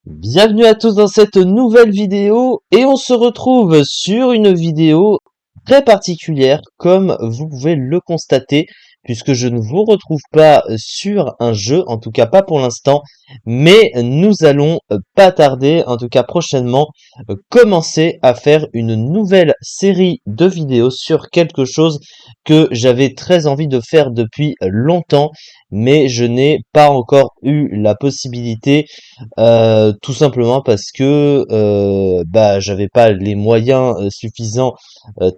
Bienvenue à tous dans cette nouvelle vidéo et on se retrouve sur une vidéo très particulière comme vous pouvez le constater puisque je ne vous retrouve pas sur un jeu, en tout cas pas pour l'instant, mais nous allons pas tarder, en tout cas prochainement, commencer à faire une nouvelle série de vidéos sur quelque chose que j'avais très envie de faire depuis longtemps, mais je n'ai pas encore eu la possibilité tout simplement parce que j'avais pas les moyens suffisants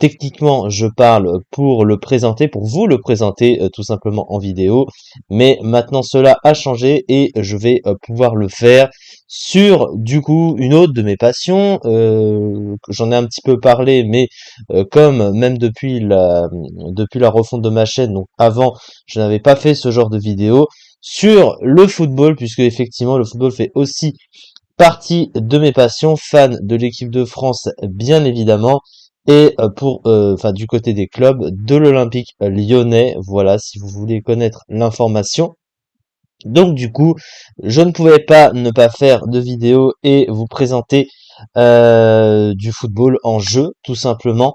techniquement je parle pour le présenter, pour vous le présenter tout simplement en vidéo. Mais maintenant cela a changé et je vais pouvoir le faire sur du coup une autre de mes passions. Que j'en ai un petit peu parlé, mais comme même depuis la refonte de ma chaîne, donc avant je n'avais pas fait ce genre de vidéo sur le football, puisque effectivement le football fait aussi partie de mes passions, fan de l'équipe de France bien évidemment, et du côté des clubs de l'Olympique lyonnais, voilà si vous voulez connaître l'information. Donc du coup, je ne pouvais pas ne pas faire de vidéo et vous présenter du football en jeu, tout simplement.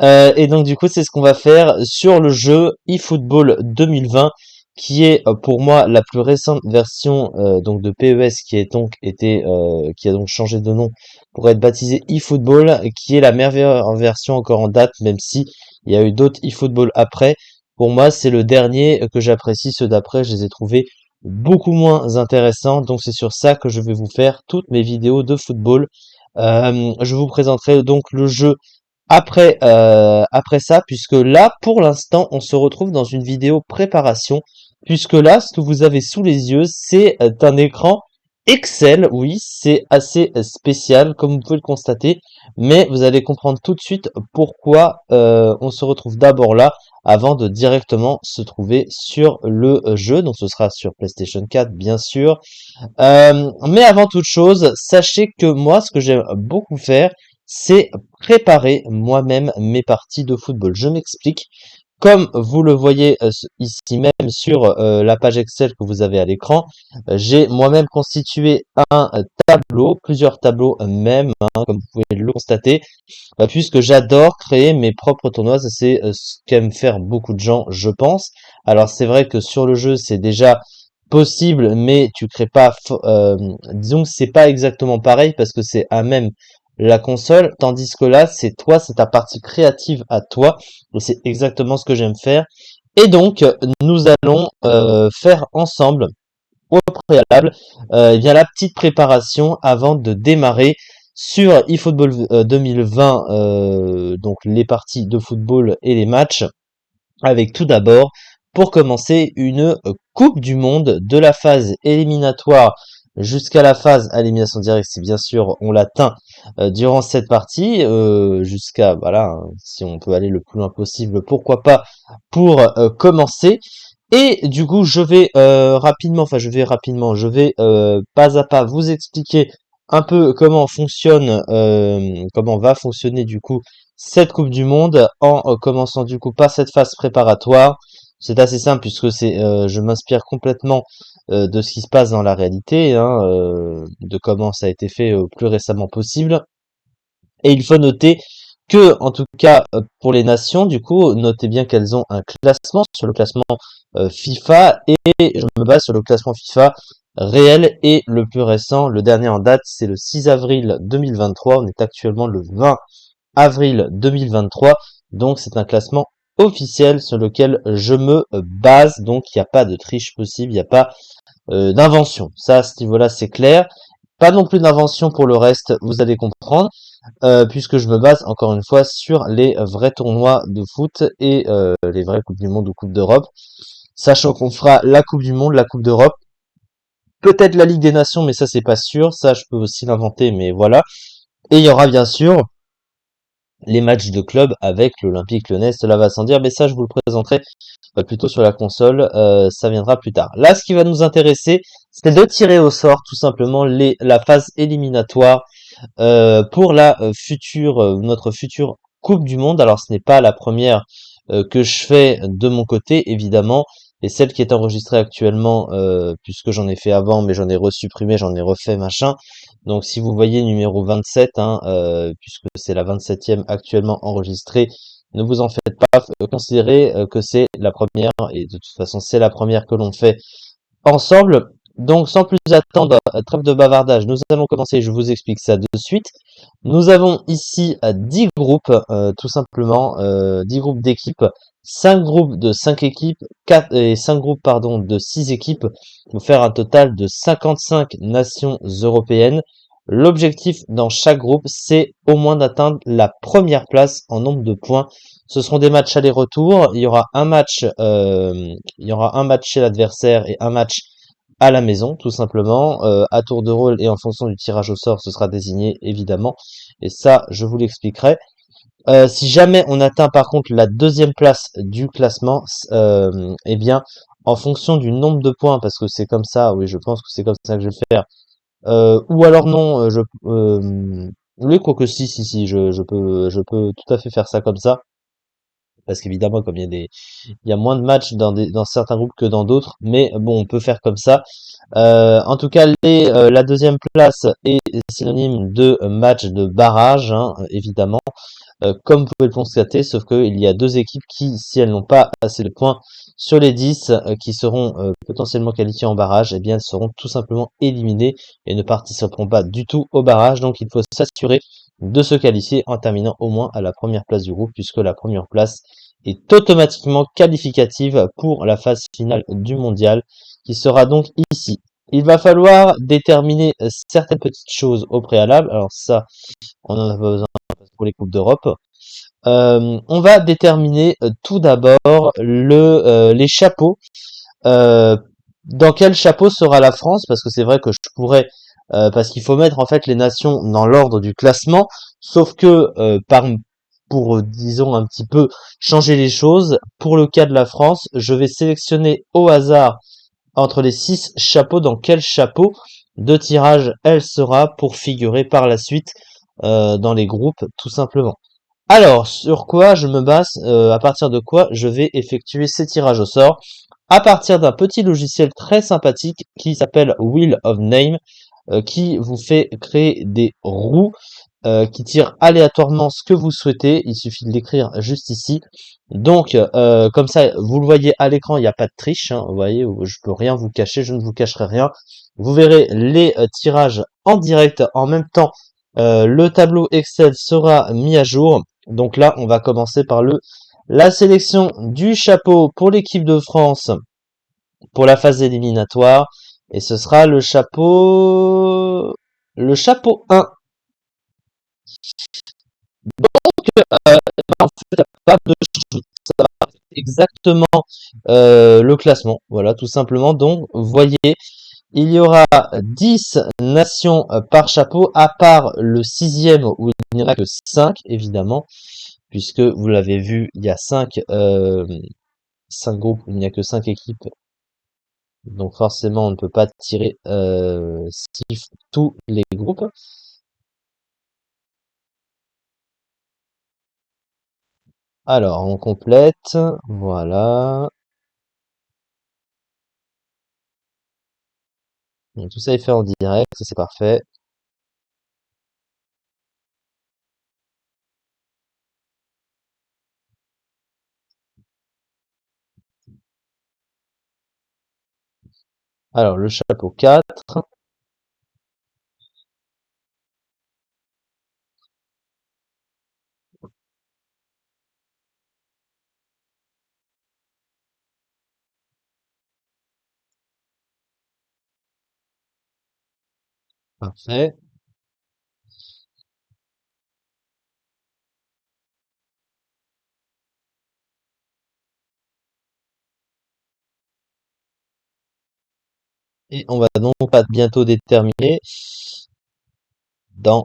Et donc du coup, c'est ce qu'on va faire sur le jeu eFootball 2020, qui est pour moi la plus récente version donc de PES, qui a donc changé de nom pour être baptisé eFootball, qui est la meilleure version encore en date, même si il y a eu d'autres eFootball après. Pour moi, c'est le dernier que j'apprécie. Ceux d'après, je les ai trouvés beaucoup moins intéressants. Donc c'est sur ça que je vais vous faire toutes mes vidéos de football. Je vous présenterai donc le jeu après ça, puisque là, pour l'instant, on se retrouve dans une vidéo préparation, puisque là, ce que vous avez sous les yeux, c'est un écran Excel. Oui, c'est assez spécial, comme vous pouvez le constater, mais vous allez comprendre tout de suite pourquoi on se retrouve d'abord là, avant de directement se trouver sur le jeu. Donc ce sera sur PlayStation 4, bien sûr. Mais avant toute chose, sachez que moi, ce que j'aime beaucoup faire, c'est préparer moi-même mes parties de football. Je m'explique. Comme vous le voyez ici même sur la page Excel que vous avez à l'écran, j'ai moi-même constitué un tableau, plusieurs tableaux même, hein, comme vous pouvez le constater, puisque j'adore créer mes propres tournois. Ça, c'est ce qu'aiment faire beaucoup de gens, je pense. Alors c'est vrai que sur le jeu, c'est déjà possible, mais tu crées pas, disons que c'est pas exactement pareil parce que c'est à même la console, tandis que là, c'est toi, c'est ta partie créative à toi, et c'est exactement ce que j'aime faire. Et donc, nous allons faire ensemble, au préalable, eh bien la petite préparation avant de démarrer sur eFootball 2020, donc les parties de football et les matchs, avec tout d'abord, pour commencer, une Coupe du Monde de la phase éliminatoire jusqu'à la phase à élimination directe, si bien sûr on l'atteint durant cette partie, jusqu'à, voilà, hein, si on peut aller le plus loin possible, pourquoi pas, pour commencer. Et du coup, je vais pas à pas vous expliquer un peu comment va fonctionner du coup cette Coupe du Monde en commençant du coup par cette phase préparatoire. C'est assez simple puisque je m'inspire complètement de ce qui se passe dans la réalité, hein, de comment ça a été fait plus récemment possible. Et il faut noter que, en tout cas, pour les nations, du coup, notez bien qu'elles ont un classement sur le classement FIFA, et je me base sur le classement FIFA réel et le plus récent. Le dernier en date, c'est le 6 avril 2023. On est actuellement le 20 avril 2023. Donc, c'est un classement officiel sur lequel je me base. Donc, il n'y a pas de triche possible, il n'y a pas d'invention. Ça, à ce niveau-là, c'est clair. Pas non plus d'invention pour le reste, vous allez comprendre, puisque je me base encore une fois sur les vrais tournois de foot et les vraies Coupes du Monde ou Coupes d'Europe, sachant qu'on fera la Coupe du Monde, la Coupe d'Europe, peut-être la Ligue des Nations, mais ça c'est pas sûr, ça je peux aussi l'inventer, mais voilà. Et il y aura bien sûr les matchs de club avec l'Olympique Lyonnais, cela va sans dire, mais ça je vous le présenterai plutôt sur la console, ça viendra plus tard. Là, ce qui va nous intéresser, c'est de tirer au sort tout simplement la phase éliminatoire pour notre future Coupe du Monde. Alors ce n'est pas la première que je fais de mon côté, évidemment. et celle qui est enregistrée actuellement, puisque j'en ai fait avant, mais j'en ai resupprimé, j'en ai refait, machin. Donc si vous voyez numéro 27, hein, puisque c'est la 27e actuellement enregistrée, ne vous en faites pas, considérez que c'est la première, et de toute façon c'est la première que l'on fait ensemble. Donc sans plus attendre, trêve de bavardage, nous allons commencer, je vous explique ça de suite. Nous avons ici 10 groupes, tout simplement, 10 groupes d'équipes, 5 groupes de 5 équipes, 4 et 5 groupes pardon de 6 équipes, pour faire un total de 55 nations européennes. L'objectif dans chaque groupe, c'est au moins d'atteindre la première place en nombre de points. Ce seront des matchs aller-retour. Il y aura un match chez l'adversaire et un match à la maison, tout simplement, à tour de rôle et en fonction du tirage au sort, ce sera désigné évidemment. Et ça, je vous l'expliquerai. Si jamais on atteint par contre la deuxième place du classement, eh bien, en fonction du nombre de points, parce que c'est comme ça, oui, je pense que c'est comme ça que je vais le faire. Ou alors non, oui, quoique si, je peux tout à fait faire ça comme ça. Parce qu'évidemment, comme il y a moins de matchs dans certains groupes que dans d'autres, mais bon, on peut faire comme ça. En tout cas, la deuxième place est synonyme de match de barrage, hein, évidemment, comme vous pouvez le constater, sauf qu'il y a deux équipes qui, si elles n'ont pas assez de points sur les 10, qui seront potentiellement qualifiées en barrage, eh bien, elles seront tout simplement éliminées et ne participeront pas du tout au barrage. Donc, il faut s'assurer de se qualifier en terminant au moins à la première place du groupe, puisque la première place est automatiquement qualificative pour la phase finale du mondial, qui sera donc ici. Il va falloir déterminer certaines petites choses au préalable. Alors ça, on en a pas besoin pour les Coupes d'Europe. On va déterminer tout d'abord les chapeaux. Euh, dans quel chapeau sera la France? Parce que c'est vrai que je pourrais, parce qu'il faut mettre en fait les nations dans l'ordre du classement, sauf que pour disons un petit peu changer les choses, pour le cas de la France, je vais sélectionner au hasard entre les 6 chapeaux dans quel chapeau de tirage elle sera pour figurer par la suite dans les groupes tout simplement. Alors, sur quoi je me base, à partir de quoi je vais effectuer ces tirages au sort? À partir d'un petit logiciel très sympathique qui s'appelle Wheel of Name, qui vous fait créer des roues qui tirent aléatoirement ce que vous souhaitez. Il suffit de l'écrire juste ici. Donc, comme ça, vous le voyez à l'écran, il n'y a pas de triche. Hein, vous voyez, je peux rien vous cacher, je ne vous cacherai rien. Vous verrez les tirages en direct en même temps. Le tableau Excel sera mis à jour. Donc là, on va commencer par la sélection du chapeau pour l'équipe de France pour la phase éliminatoire. Et ce sera le chapeau 1. En fait, pas de ça va exactement le classement. Voilà, tout simplement. Donc, vous voyez, il y aura 10 nations par chapeau, à part le sixième où il n'y en a que 5, évidemment, puisque vous l'avez vu, il y a 5 groupes, il n'y a que 5 équipes. Donc forcément, on ne peut pas tirer tous les groupes. Alors, on complète. Voilà. Donc, tout ça est fait en direct, c'est parfait. Alors, le chapeau 4. Parfait. Et on va donc pas bientôt déterminer dans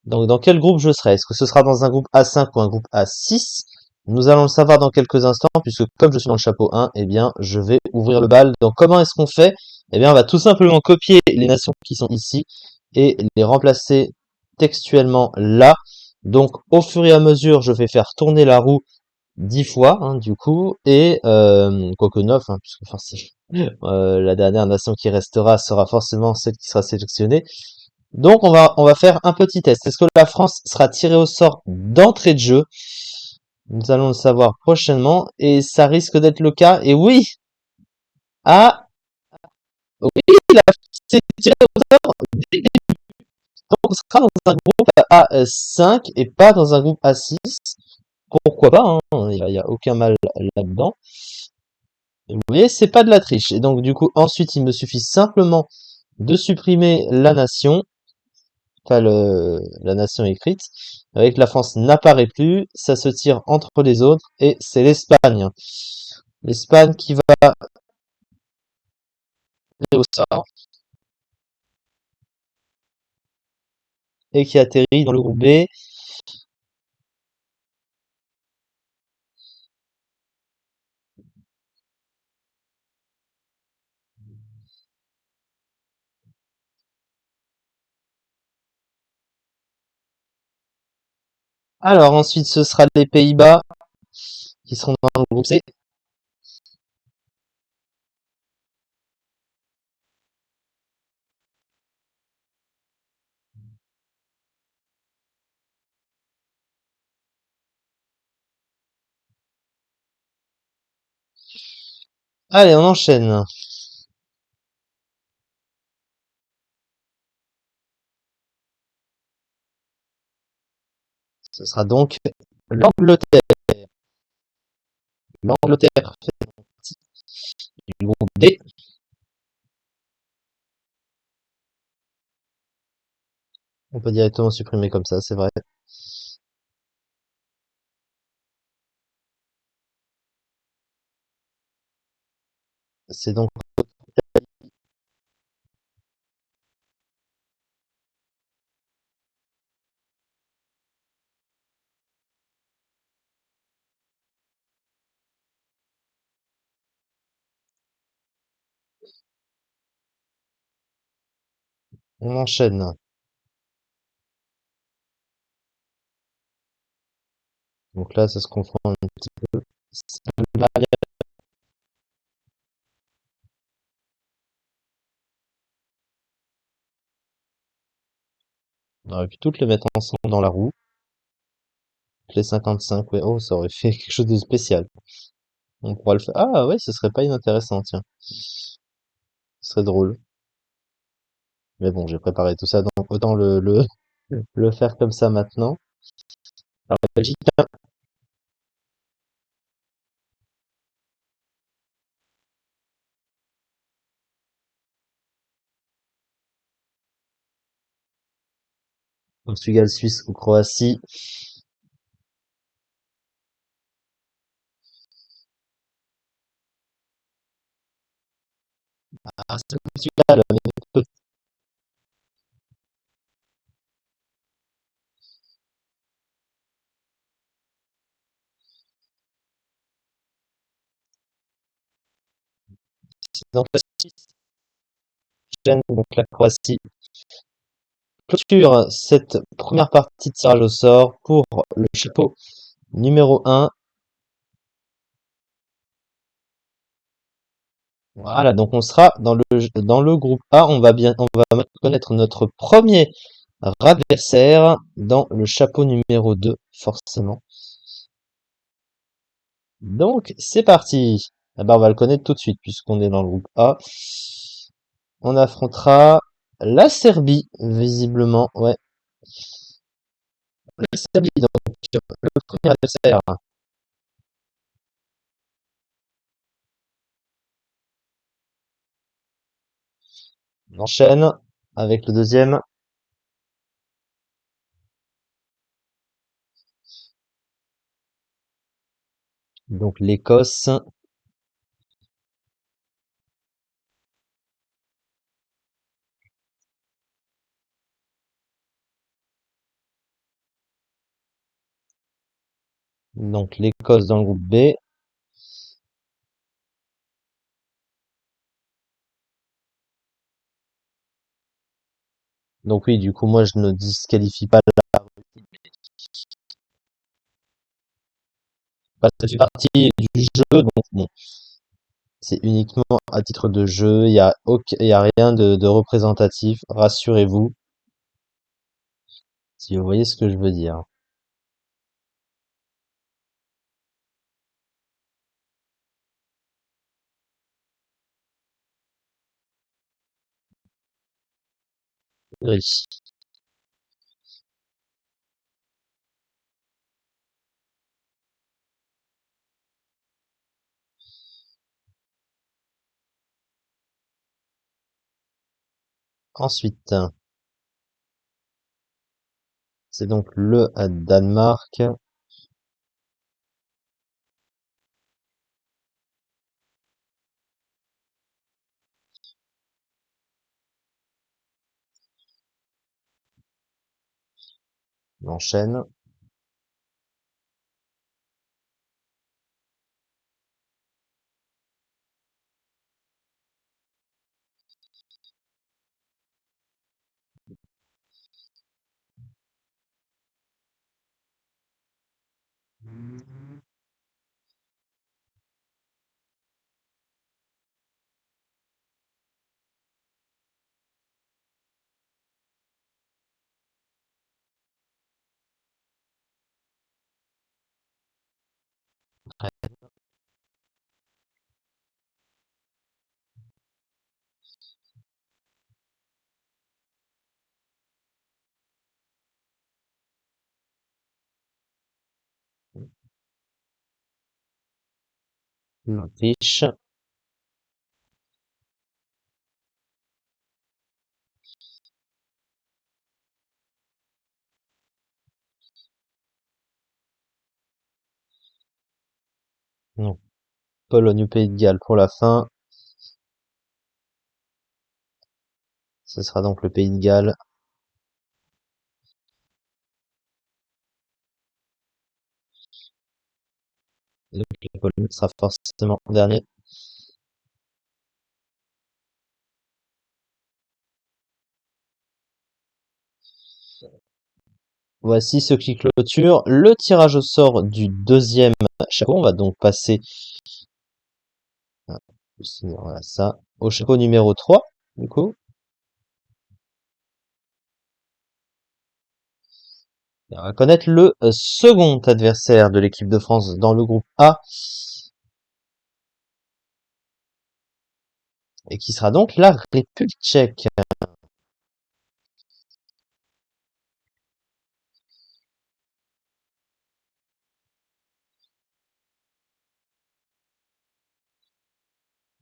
dans quel groupe je serai. Est-ce que ce sera dans un groupe A5 ou un groupe A6? Nous allons le savoir dans quelques instants, puisque comme je suis dans le chapeau 1, eh bien, je vais ouvrir le bal. Donc, comment est-ce qu'on fait? Eh bien, on va tout simplement copier les nations qui sont ici et les remplacer textuellement là. Donc, au fur et à mesure, je vais faire tourner la roue 10 fois, hein, du coup, et quoique 9, hein, puisque forcément, la dernière nation qui restera sera forcément celle qui sera sélectionnée. Donc on va faire un petit test. Est-ce que la France sera tirée au sort d'entrée de jeu? Nous allons le savoir prochainement, et ça risque d'être le cas. Et oui, ah, oui, la France est tirée au sort. Donc on sera dans un groupe A5 et pas dans un groupe A6. Pourquoi pas, hein, il y a aucun mal là-dedans. Vous voyez, c'est pas de la triche. Et donc, du coup, ensuite, il me suffit simplement de supprimer la nation, enfin, la nation écrite. Avec la France n'apparaît plus, ça se tire entre les autres, et c'est l'Espagne. L'Espagne qui va aller au sort et qui atterrit dans le groupe B. Alors, ensuite, ce sera les Pays-Bas qui seront dans le groupe C. Allez, on enchaîne. Ce sera donc l'Angleterre. L'Angleterre fait partie du groupe D. On peut directement supprimer comme ça, c'est vrai. C'est donc, on enchaîne. Donc là, ça se confond un petit peu. On aurait pu toutes les mettre ensemble dans la roue. Les 55, ouais. Oh, ça aurait fait quelque chose de spécial. On pourra le faire. Ah ouais, ce serait pas inintéressant, tiens. Ce serait drôle. Mais bon, j'ai préparé tout ça, donc autant le faire comme ça maintenant. Alors, la Belgique, Portugal, Suisse ou Croatie. Ah, c'est le Portugal, mais donc la Suisse, donc la Croatie clôture cette première partie de tirage au sort pour le chapeau numéro 1. Voilà, donc on sera dans le groupe A. On va connaître notre premier adversaire dans le chapeau numéro 2, forcément. Donc, c'est parti. Ah bah, on va le connaître tout de suite, puisqu'on est dans le groupe A. On affrontera la Serbie, visiblement. Ouais, la Serbie, donc, le premier adversaire. On enchaîne avec le deuxième. Donc, l'Écosse. Donc, l'Écosse dans le groupe B. Donc, oui, du coup, moi, je ne disqualifie pas ça fait partie du jeu, donc bon, c'est uniquement à titre de jeu, il y a rien de représentatif, rassurez-vous, si vous voyez ce que je veux dire. Gris. Ensuite, c'est donc le Danemark, on enchaîne. L'Autriche, non, Pologne ou Pays de Galles pour la fin. Ce sera donc le Pays de Galles. Donc la Pologne sera forcément en dernier. Voici ce qui clôture le tirage au sort du deuxième chapeau. On va donc passer voilà, ça, au chapeau numéro 3, du coup. Et on va connaître le second adversaire de l'équipe de France dans le groupe A, et qui sera donc la République tchèque.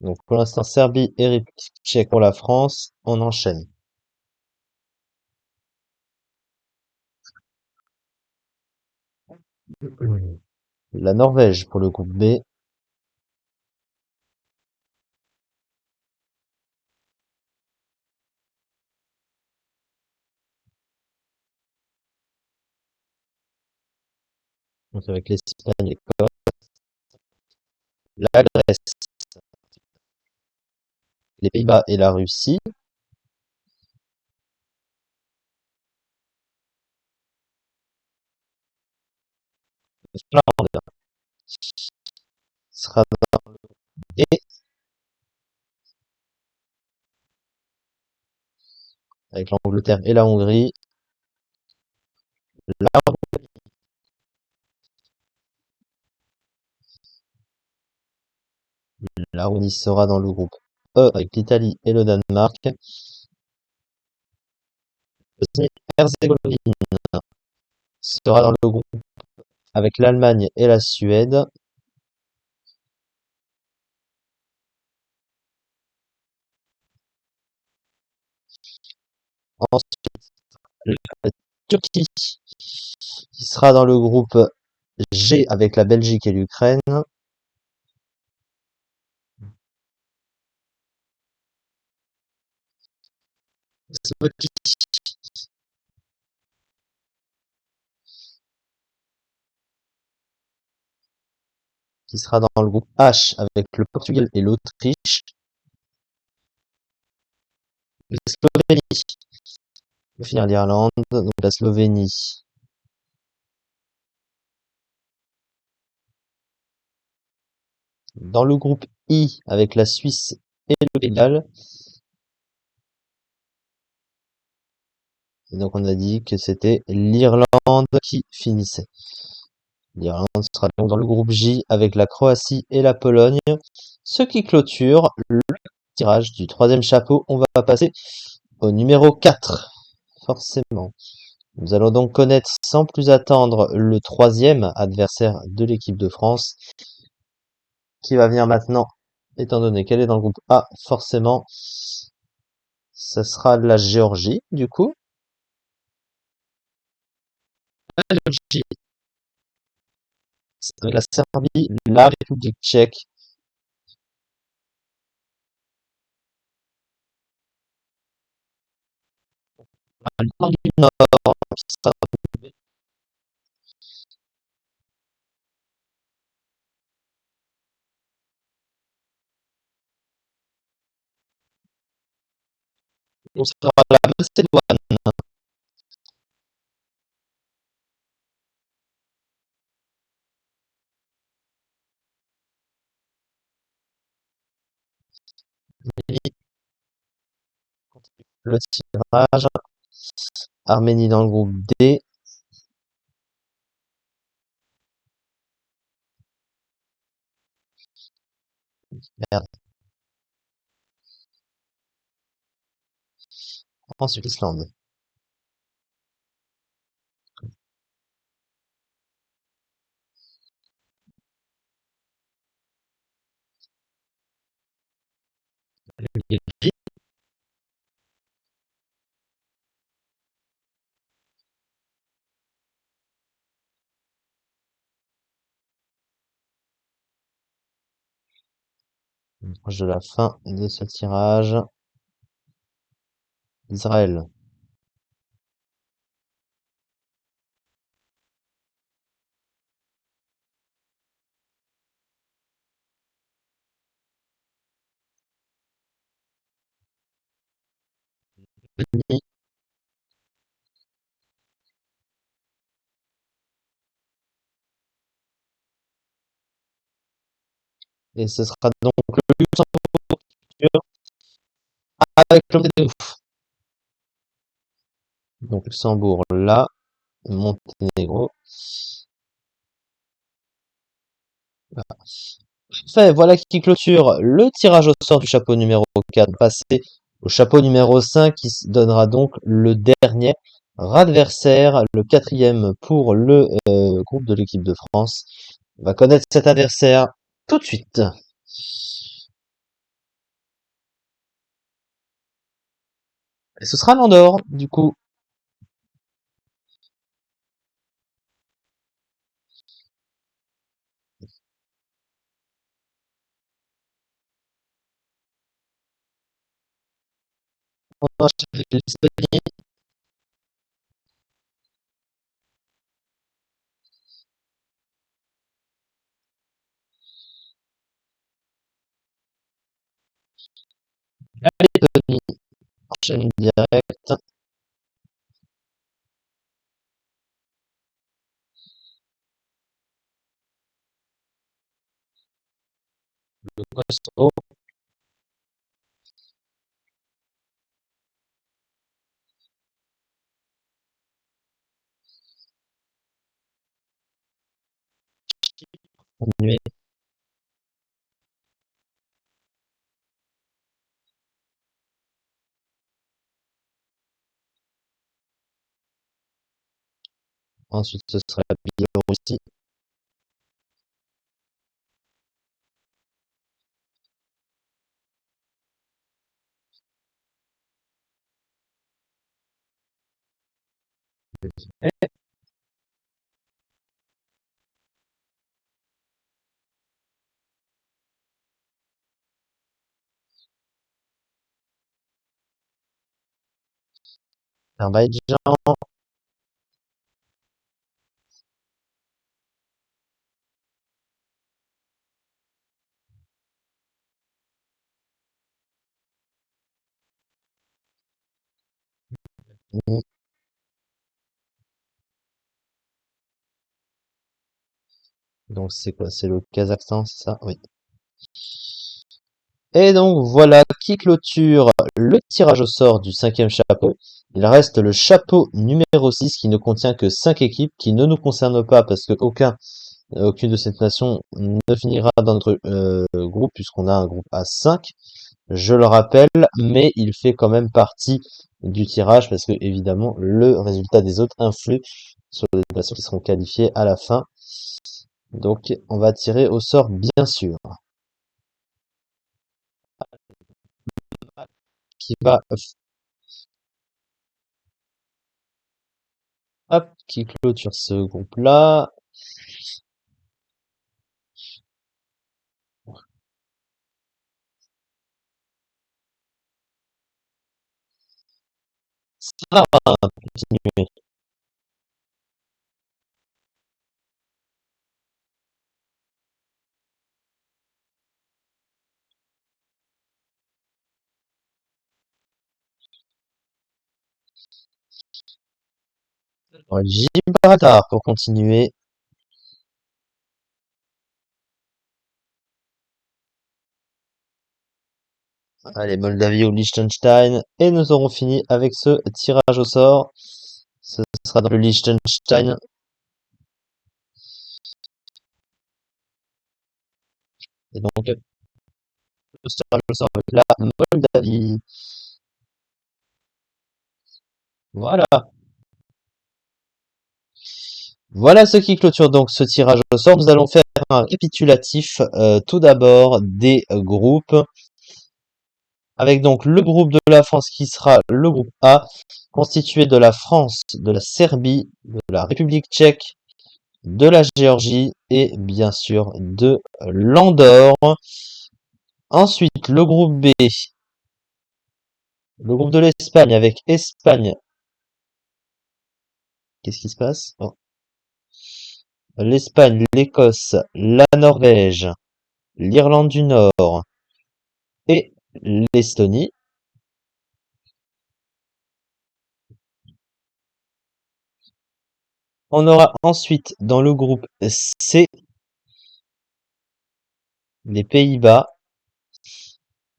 Donc pour l'instant, Serbie et République tchèque pour la France. On enchaîne. La Norvège pour le groupe B. Donc avec l'Espagne et la Grèce, les Pays-Bas et la Russie. Finlande sera et avec l'Angleterre et la Hongrie. La, la Roumanie sera dans le groupe E avec l'Italie et le Danemark. Bosnie-Herzégovine sera dans le groupe avec l'Allemagne et la Suède. Ensuite, la Turquie qui sera dans le groupe G avec la Belgique et l'Ukraine. Slovaquie qui sera dans le groupe H avec le Portugal et l'Autriche. La Slovénie, pour finir l'Irlande, donc la Slovénie Dans le groupe I, avec la Suisse et le Pays de Galles. Et donc on a dit que c'était l'Irlande qui finissait. L'Irlande sera donc dans le groupe J avec la Croatie et la Pologne. Ce qui clôture le tirage du troisième chapeau. On va passer au numéro 4, forcément. Nous allons donc connaître sans plus attendre le troisième adversaire de l'équipe de France, qui va venir maintenant, étant donné qu'elle est dans le groupe A, forcément, ça sera la Géorgie, du coup. La Géorgie, avec la Serbie, la République tchèque, la du Nord, qui sera on sera la Macédoine, le tirage, Arménie dans le groupe D, merde. Ensuite l'Islande. Proche de la fin de ce tirage, Israël. Et ce sera donc le Luxembourg avec le Monténégro. Donc Luxembourg là, Monténégro. Fait, voilà qui clôture le tirage au sort du chapeau numéro 4. Passer au chapeau numéro 5 qui donnera donc le dernier adversaire, le quatrième pour le groupe de l'équipe de France. On va connaître cet adversaire tout de suite. Et ce sera l'Andorre, du coup. On va enchaîner avec l'Estonie. La Lettonie enchaîne direct. Le Kosovo. Continuer. Ensuite, ce sera la Biélorussie. Azerbaïdjan. Donc c'est quoi? C'est le Kazakhstan, c'est ça? Oui. Et donc voilà qui clôture le tirage au sort du cinquième chapeau. Il reste le chapeau numéro 6 qui ne contient que 5 équipes, qui ne nous concerne pas parce que aucune de ces nations ne finira dans notre groupe puisqu'on a un groupe à 5. Je le rappelle, mais il fait quand même partie du tirage parce que évidemment le résultat des autres influe sur les nations qui seront qualifiées à la fin. Donc on va tirer au sort bien sûr. Qui va hop, qui clôture ce groupe-là. Ça va continuer. Gibraltar pour continuer. Allez, Moldavie ou Liechtenstein. Et nous aurons fini avec ce tirage au sort. Ce sera dans le Liechtenstein. Et donc, le tirage au sort avec la Moldavie. Voilà. Voilà ce qui clôture donc ce tirage au sort. Nous allons faire un récapitulatif tout d'abord des groupes. Avec donc le groupe de la France qui sera le groupe A, constitué de la France, de la Serbie, de la République tchèque, de la Géorgie et bien sûr de l'Andorre. Ensuite, le groupe B, le groupe de l'Espagne avec Espagne. Qu'est-ce qui se passe? Oh. L'Espagne, l'Écosse, la Norvège, l'Irlande du Nord et l'Estonie. On aura ensuite dans le groupe C les Pays-Bas,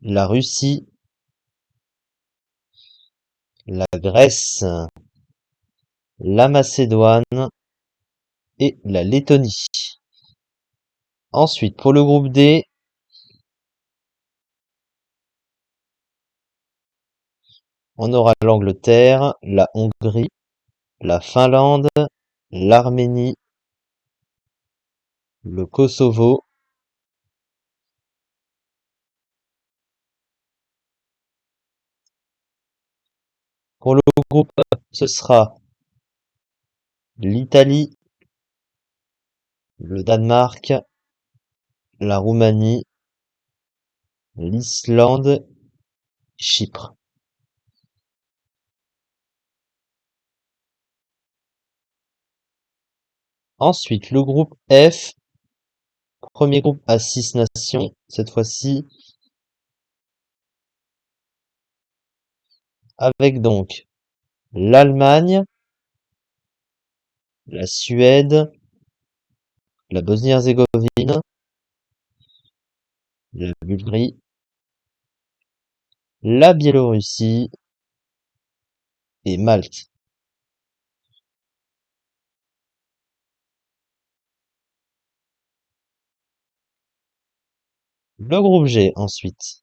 la Russie, la Grèce, la Macédoine et la Lettonie. Ensuite, pour le groupe D, on aura l'Angleterre, la Hongrie, la Finlande, l'Arménie, le Kosovo, pour le groupe E, ce sera l'Italie, le Danemark, la Roumanie, l'Islande, Chypre. Ensuite, le groupe F, premier groupe à 6 nations, cette fois-ci, avec donc l'Allemagne, la Suède, la Bosnie-Herzégovine, la Bulgarie, la Biélorussie et Malte. Le groupe G ensuite,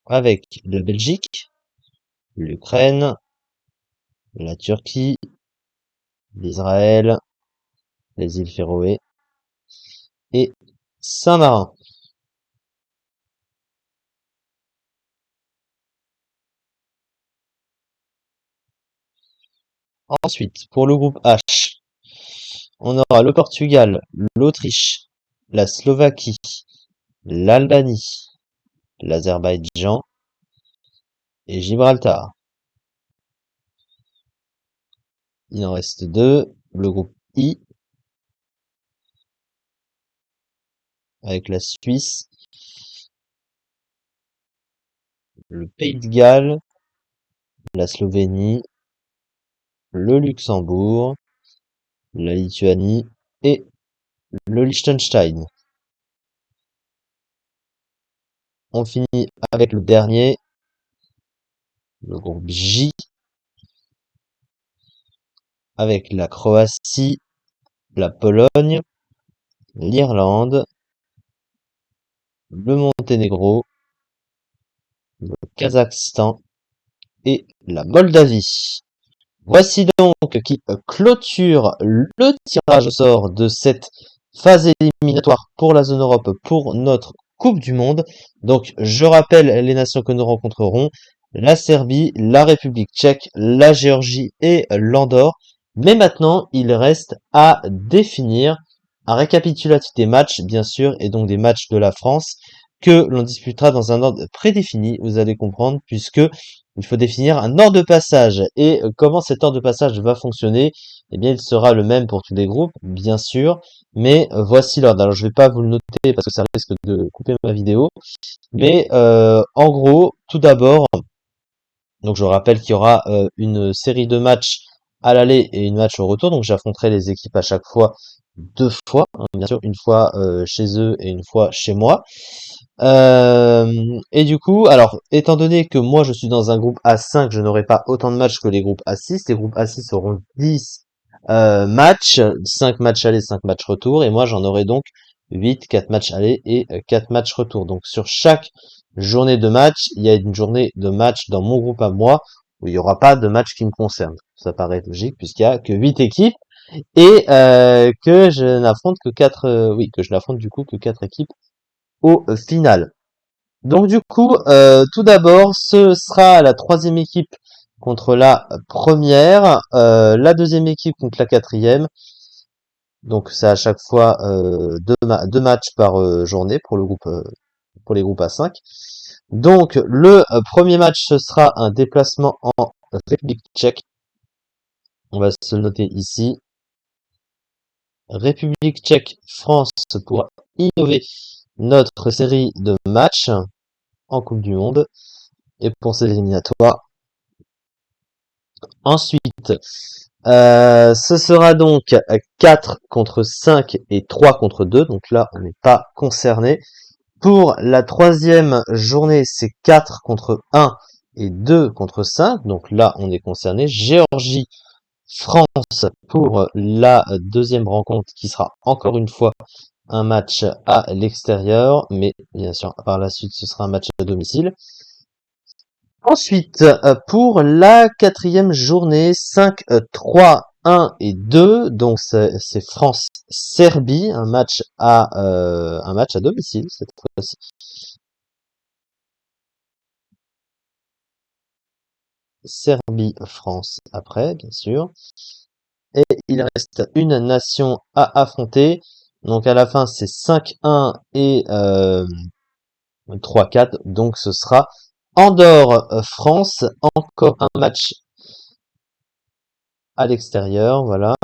avec la Belgique, l'Ukraine, la Turquie, l'Israël, les îles Féroé et Saint-Marin. Ensuite, pour le groupe H, on aura le Portugal, l'Autriche, la Slovaquie, l'Albanie, l'Azerbaïdjan et Gibraltar. Il en reste deux. Le groupe I, avec la Suisse, le Pays de Galles, la Slovénie, le Luxembourg, la Lituanie et le Liechtenstein. on finit avec le dernier, le groupe J, avec la Croatie, la Pologne, l'Irlande, le Monténégro, le Kazakhstan et la Moldavie. Voici donc qui clôture le tirage au sort de cette phase éliminatoire pour la zone Europe pour notre Coupe du Monde. Donc je rappelle les nations que nous rencontrerons: la Serbie, la République tchèque, la Géorgie et l'Andorre. Mais maintenant, il reste à définir un récapitulatif des matchs, bien sûr, et donc des matchs de la France que l'on disputera dans un ordre prédéfini, vous allez comprendre, puisque il faut définir un ordre de passage. Et comment cet ordre de passage va fonctionner? Eh bien, il sera le même pour tous les groupes, bien sûr, mais voici l'ordre. Alors, je vais pas vous le noter parce que ça risque de couper ma vidéo, mais en gros, tout d'abord, donc je rappelle qu'il y aura une série de matchs à l'aller et une match au retour, donc j'affronterai les équipes à chaque fois 2 fois, hein, bien sûr, une fois chez eux et une fois chez moi. Et du coup, alors, étant donné que moi je suis dans un groupe A5, je n'aurai pas autant de matchs que les groupes A6. Les groupes A6 auront 10 matchs, 5 matchs aller, 5 matchs retour, et moi j'en aurai donc 8, 4 matchs aller et 4 matchs retour. Donc sur chaque journée de match, il y a une journée de match dans mon groupe à moi où il n'y aura pas de match qui me concerne. Ça paraît logique puisqu'il y a que 8 équipes et que je n'affronte que 4, oui, que je n'affronte du coup que 4 équipes au final. Donc du coup, tout d'abord, ce sera la troisième équipe contre la première, la deuxième équipe contre la quatrième. Donc c'est à chaque fois deux matchs par journée pour le groupe, pour les groupes A5. Donc le premier match, ce sera un déplacement en République tchèque. On va se le noter ici. République tchèque, France pour innover notre série de matchs en Coupe du Monde et pour ces éliminatoires. Ensuite, ce sera donc 4 contre 5 et 3 contre 2. Donc là, on n'est pas concerné. Pour la troisième journée, c'est 4 contre 1 et 2 contre 5. Donc là, on est concerné. Géorgie, France pour la deuxième rencontre qui sera encore une fois un match à l'extérieur. Mais bien sûr, par la suite, ce sera un match à domicile. Ensuite, pour la quatrième journée, 5, 3, 1 et 2, donc c'est France-Serbie, un match à domicile cette fois-ci. Serbie-France après, bien sûr. Et il reste une nation à affronter. Donc à la fin, c'est 5-1 et 3-4. Donc ce sera Andorre-France. Encore un match à l'extérieur, voilà.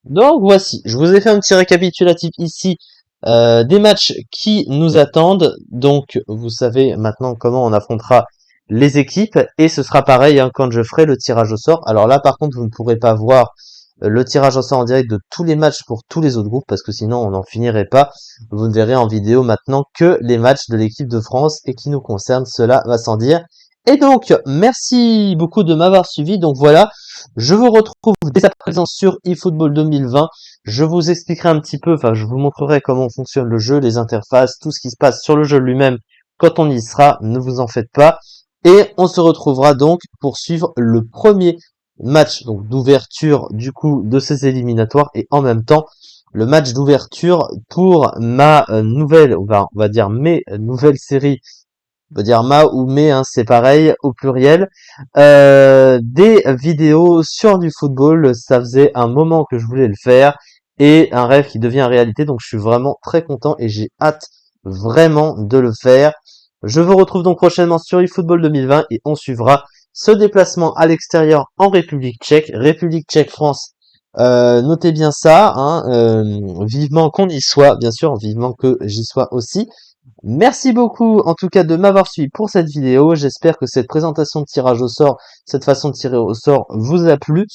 Donc voici, je vous ai fait un petit récapitulatif ici des matchs qui nous attendent. Donc vous savez maintenant comment on affrontera les équipes et ce sera pareil hein, quand je ferai le tirage au sort. Alors là par contre vous ne pourrez pas voir le tirage au sort en direct de tous les matchs pour tous les autres groupes parce que sinon on n'en finirait pas. Vous ne verrez en vidéo maintenant que les matchs de l'équipe de France et qui nous concernent, cela va sans dire. Et donc merci beaucoup de m'avoir suivi. Donc voilà. Je vous retrouve dès à présent sur eFootball 2020. Je vous expliquerai un petit peu, enfin je vous montrerai comment fonctionne le jeu, les interfaces, tout ce qui se passe sur le jeu lui-même quand on y sera, ne vous en faites pas. Et on se retrouvera donc pour suivre le premier match donc d'ouverture du coup de ces éliminatoires et en même temps le match d'ouverture pour ma nouvelle, on va dire mes nouvelles séries, on peut dire ma ou mes, hein, c'est pareil au pluriel. Des vidéos sur du football, ça faisait un moment que je voulais le faire et un rêve qui devient réalité. Donc je suis vraiment très content et j'ai hâte vraiment de le faire. Je vous retrouve donc prochainement sur eFootball 2020 et on suivra ce déplacement à l'extérieur en République tchèque France. Notez bien ça, hein, vivement qu'on y soit, bien sûr, vivement que j'y sois aussi. Merci beaucoup en tout cas de m'avoir suivi pour cette vidéo. J'espère que cette présentation de tirage au sort, cette façon de tirer au sort vous a plu.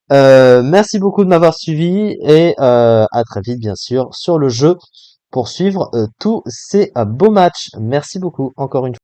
Merci beaucoup de m'avoir suivi et à très vite bien sûr sur le jeu pour suivre tous ces beaux matchs. Merci beaucoup encore une fois.